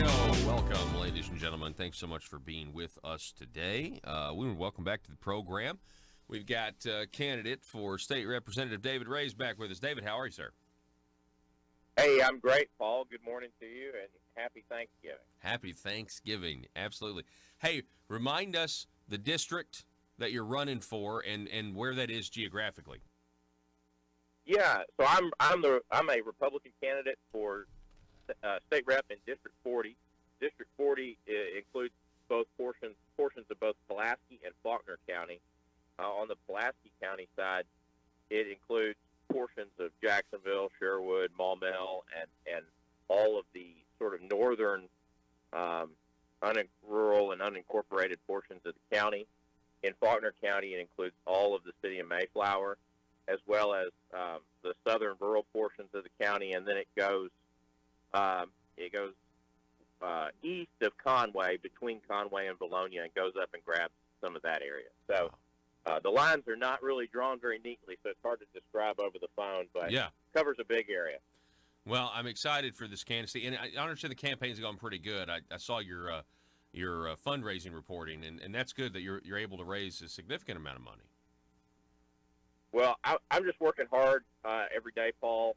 go. Welcome, ladies and gentlemen. Thanks so much for being with us today. Welcome back to the program. We've got candidate for State Representative David Ray's back with us. David, how are you, sir? Hey, I'm great, Paul. Good morning to you, and happy Thanksgiving. Happy Thanksgiving. Absolutely. Hey, remind us the district that you're running for and where that is geographically. Yeah, so I'm a Republican candidate for state rep in District 40. District 40 includes both portions of both Pulaski and Faulkner County. On the Pulaski County side, it includes portions of Jacksonville, Sherwood, Maumelle, and all of the sort of northern rural and unincorporated portions of the county. In Faulkner County, it includes all of the city of Mayflower, as well as the southern rural portions of the county, and then it goes east of Conway, between Conway and Bologna, and goes up and grabs some of that area. So the lines are not really drawn very neatly, so it's hard to describe over the phone, but it covers a big area. Well, I'm excited for this candidacy, and I understand the campaign's gone pretty good. I saw your fundraising reporting, and that's good that you're able to raise a significant amount of money. Well, I'm just working hard every day, Paul.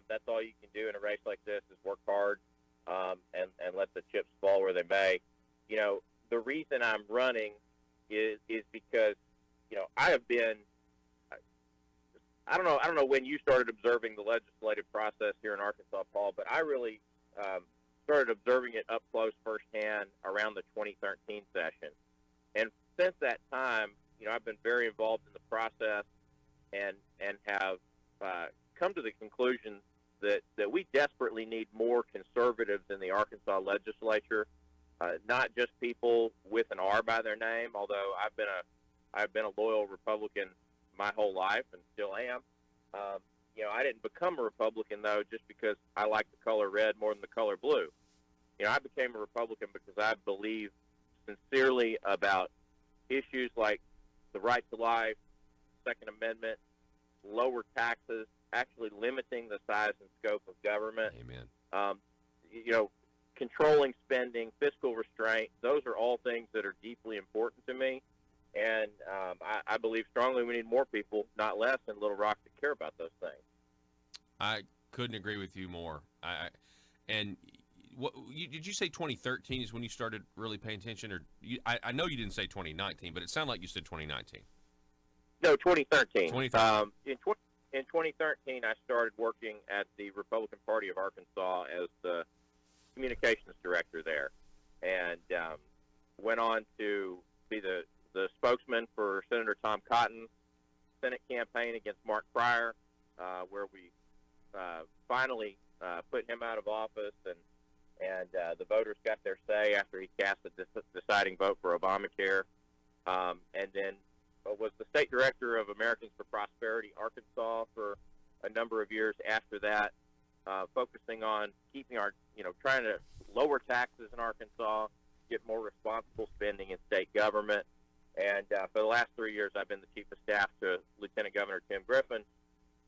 That's all you can do in a race like this is work hard and let the chips fall where they may. You know, the reason I'm running is because, you know, I have been – I don't know when you started observing the legislative process here in Arkansas, Paul, but I really started observing it up close firsthand around the 2013 session. And since that time, you know, I've been very involved in the process and have come to the conclusion that we desperately need more conservatives in the Arkansas legislature, not just people with an R by their name, although I've been a loyal Republican my whole life and still am. You know, I didn't become a Republican, though, just because I like the color red more than the color blue. You know, I became a Republican because I believe sincerely about issues like the right to life, Second Amendment, lower taxes, actually limiting the size and scope of government. Amen. You know, controlling spending, fiscal restraint, those are all things that are deeply important to me. And I believe strongly we need more people, not less, in Little Rock to care about those things. I couldn't agree with you more. Did you say 2013 is when you started really paying attention? Or I know you didn't say 2019, but it sounded like you said 2019. No, 2013. 2013. In 2013, I started working at the Republican Party of Arkansas as the communications director there, and went on to be the spokesman for Senator Tom Cotton's Senate campaign against Mark Pryor, where we finally put him out of office, and the voters got their say after he cast the deciding vote for Obamacare, and then was the state director of Americans for Prosperity Arkansas for a number of years after that, focusing on keeping our, trying to lower taxes in Arkansas, get more responsible spending in state government. And for the last 3 years, I've been the chief of staff to Lieutenant Governor Tim Griffin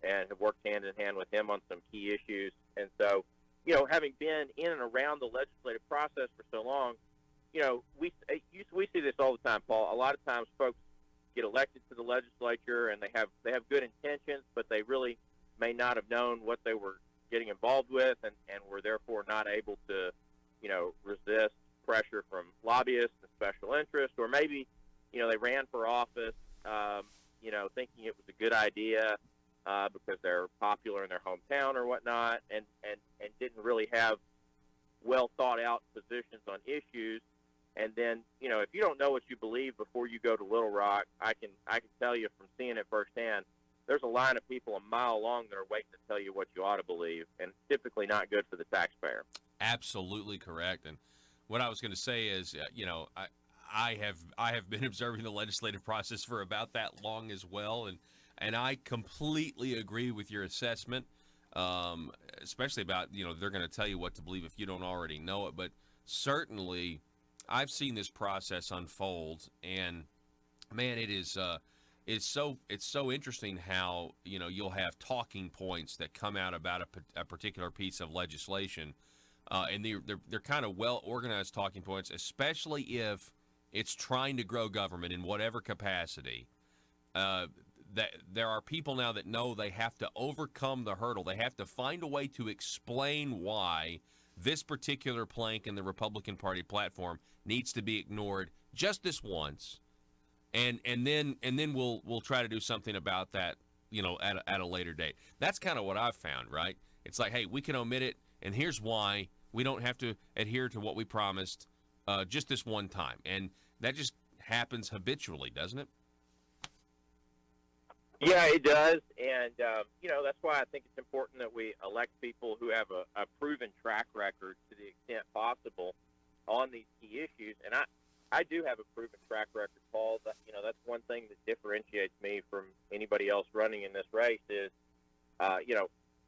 and have worked hand in hand with him on some key issues. And so, having been in and around the legislative process for so long, we see this all the time, Paul. A lot of times folks get elected to the legislature and they have good intentions, but they really may not have known what they were getting involved with and were therefore not able to, resist pressure from lobbyists and special interests, or maybe, they ran for office, thinking it was a good idea because they're popular in their hometown or whatnot, and didn't really have well thought out positions on issues. And then, if you don't know what you believe before you go to Little Rock, I can tell you from seeing it firsthand, there's a line of people a mile long that are waiting to tell you what you ought to believe, and typically not good for the taxpayer. Absolutely correct. And what I was going to say is, I have been observing the legislative process for about that long as well, and I completely agree with your assessment, especially about, they're going to tell you what to believe if you don't already know it. But certainly I've seen this process unfold, and man, it's so interesting how, you'll have talking points that come out about a particular piece of legislation and they're kind of well organized talking points, especially if it's trying to grow government in whatever capacity. That there are people now that know they have to overcome the hurdle. They have to find a way to explain why this particular plank in the Republican Party platform needs to be ignored just this once, and then we'll try to do something about that, at a later date. That's kind of what I've found, right? It's like, hey, we can omit it, and here's why. We don't have to adhere to what we promised just this one time, and that just happens habitually, doesn't it? Yeah, it does, and that's why I think it's important that we elect people who have a proven track record to the extent possible on these key issues. And I do have a proven track record, Paul. That's one thing that differentiates me from anybody else running in this race is, I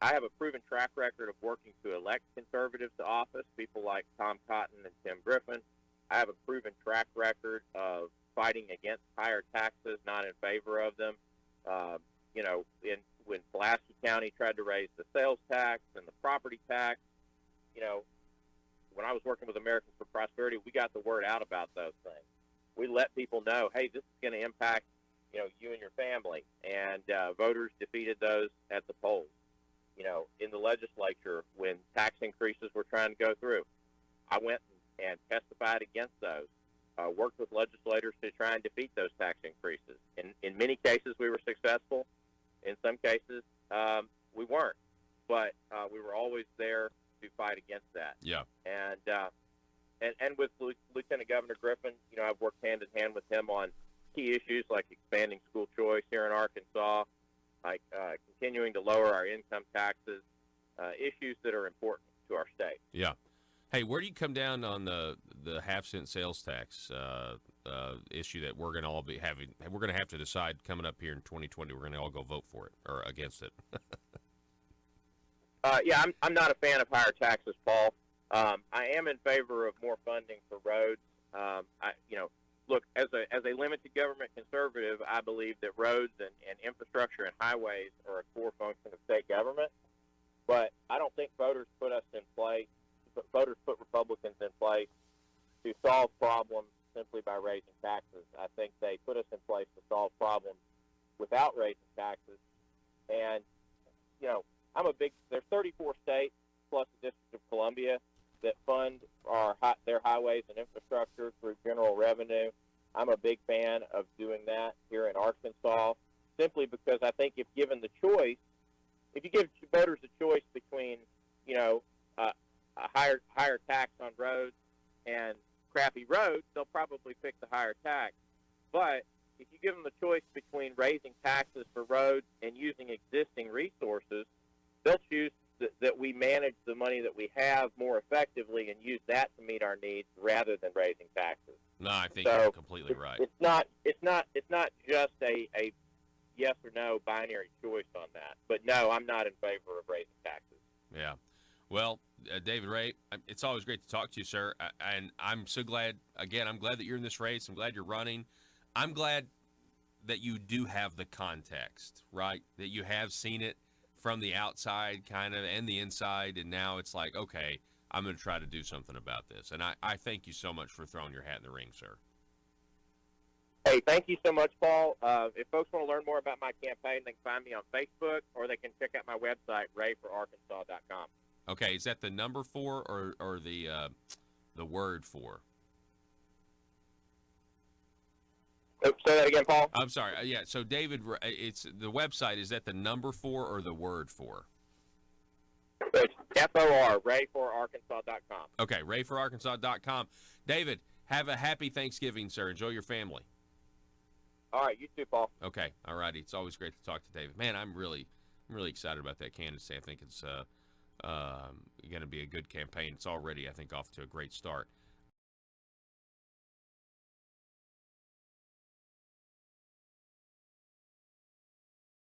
have a proven track record of working to elect conservatives to office, people like Tom Cotton and Tim Griffin. I have a proven track record of fighting against higher taxes, not in favor of them. When Pulaski County tried to raise the sales tax and the property tax, when I was working with Americans for Prosperity, we got the word out about those things. We let people know, hey, this is going to impact, you and your family. And voters defeated those at the polls. In the legislature, when tax increases were trying to go through, I went and testified against those. Worked with legislators to try and defeat those tax increases. In many cases, we were successful. In some cases, we weren't. But we were always there to fight against that. Yeah. And with Lieutenant Governor Griffin, I've worked hand in hand with him on key issues like expanding school choice here in Arkansas, like continuing to lower our income taxes, issues that are important to our state. Yeah. Hey, where do you come down on the half-cent sales tax issue that we're going to all be having? We're going to have to decide coming up here in 2020. We're going to all go vote for it or against it. I'm not a fan of higher taxes, Paul. I am in favor of more funding for roads. Look, as a limited government conservative, I believe that roads and infrastructure and highways are a core function of state government. But I don't think voters put Republicans in place to solve problems simply by raising taxes. I think they put us in place to solve problems without raising taxes. And, there's 34 states plus the District of Columbia that fund their highways and infrastructure through general revenue. I'm a big fan of doing that here in Arkansas simply because I think if given the choice, if you give voters a choice between, a higher tax on roads and crappy roads, they'll probably pick the higher tax. But if you give them the choice between raising taxes for roads and using existing resources, they'll choose that we manage the money that we have more effectively and use that to meet our needs rather than raising taxes. No, I think you're completely right. It's not just a yes or no binary choice on that. But no, I'm not in favor of raising taxes. Yeah. Well, David Ray, it's always great to talk to you, sir. And I'm so glad, again, I'm glad that you're in this race. I'm glad you're running. I'm glad that you do have the context, right? That you have seen it from the outside kind of and the inside. And now it's like, okay, I'm going to try to do something about this. And I thank you so much for throwing your hat in the ring, sir. Hey, thank you so much, Paul. If folks want to learn more about my campaign, they can find me on Facebook or they can check out my website, rayforarkansas.com. Okay, is that the number 4 or the word 4? Say that again, Paul. I'm sorry. Yeah, so David, it's the website. Is that the number 4 or the word 4? It's FOR, rayforarkansas.com. Okay, rayforarkansas.com. David, have a happy Thanksgiving, sir. Enjoy your family. All right, you too, Paul. Okay, all righty. It's always great to talk to David. Man, I'm really excited about that candidacy. I think it's going to be a good campaign. It's already, I think, off to a great start.